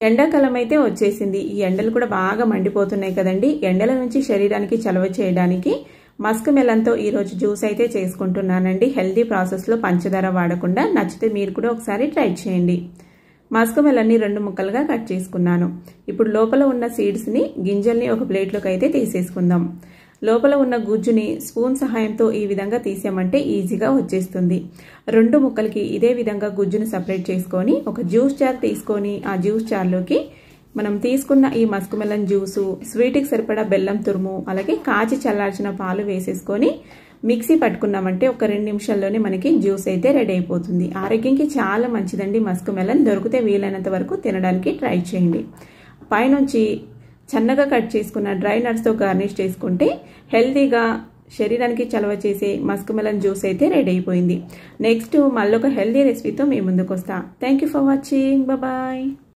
ఎండాకాలం అయితే వచ్చేసింది. ఈ ఎండలు కూడా బాగా మండిపోతున్నాయి కదండి. ఎండల నుంచి శరీరానికి చలవ చేయడానికి మస్క్ మెలన్తో ఈరోజు జ్యూస్ అయితే చేసుకుంటున్నానండి. హెల్దీ ప్రాసెస్లో పంచదార వాడకుండా. నచ్చితే మీరు కూడా ఒకసారి ట్రై చేయండి. మస్క్ మెలన్ని 2 ముక్కలుగా కట్ చేసుకున్నాను. ఇప్పుడు లోపల ఉన్న సీడ్స్ని, గింజల్ని ఒక ప్లేట్లోకి అయితే తీసేసుకుందాం. లోపల ఉన్న గుజ్జుని స్పూన్ సహాయంతో ఈ విధంగా తీసామంటే ఈజీగా వచ్చేస్తుంది. 2 ముక్కలకి ఇదే విధంగా గుజ్జును సపరేట్ చేసుకొని ఒక జ్యూస్ జార్ తీసుకొని ఆ జ్యూస్ జార్లోకి మనం తీసుకున్న ఈ మస్క్ మెలన్ జ్యూసు, స్వీట్కి సరిపడా బెల్లం తురుము, అలాగే కాచి చల్లార్చిన పాలు వేసేసుకొని మిక్సీ పట్టుకున్నామంటే ఒక 2 నిమిషాల్లోనే మనకి జ్యూస్ అయితే రెడీ అయిపోతుంది. ఆరోగ్యానికి చాలా మంచిదండి మస్క్ మెలన్. దొరికితే వీలైనంత వరకు తినడానికి ట్రై చేయండి. పైనుంచి సన్నగా కట్ చేసుకున్న డ్రై నట్స్తో గార్నిష్ చేసుకుంటే హెల్తీగా శరీరానికి చలవ చేసే మస్క్ మెలన్ జ్యూస్ అయితే రెడీ అయిపోయింది. నెక్స్ట్ మళ్ళొక హెల్తీ రెసిపీతో మీ ముందుకు వస్తా. Thank you for watching. Bye.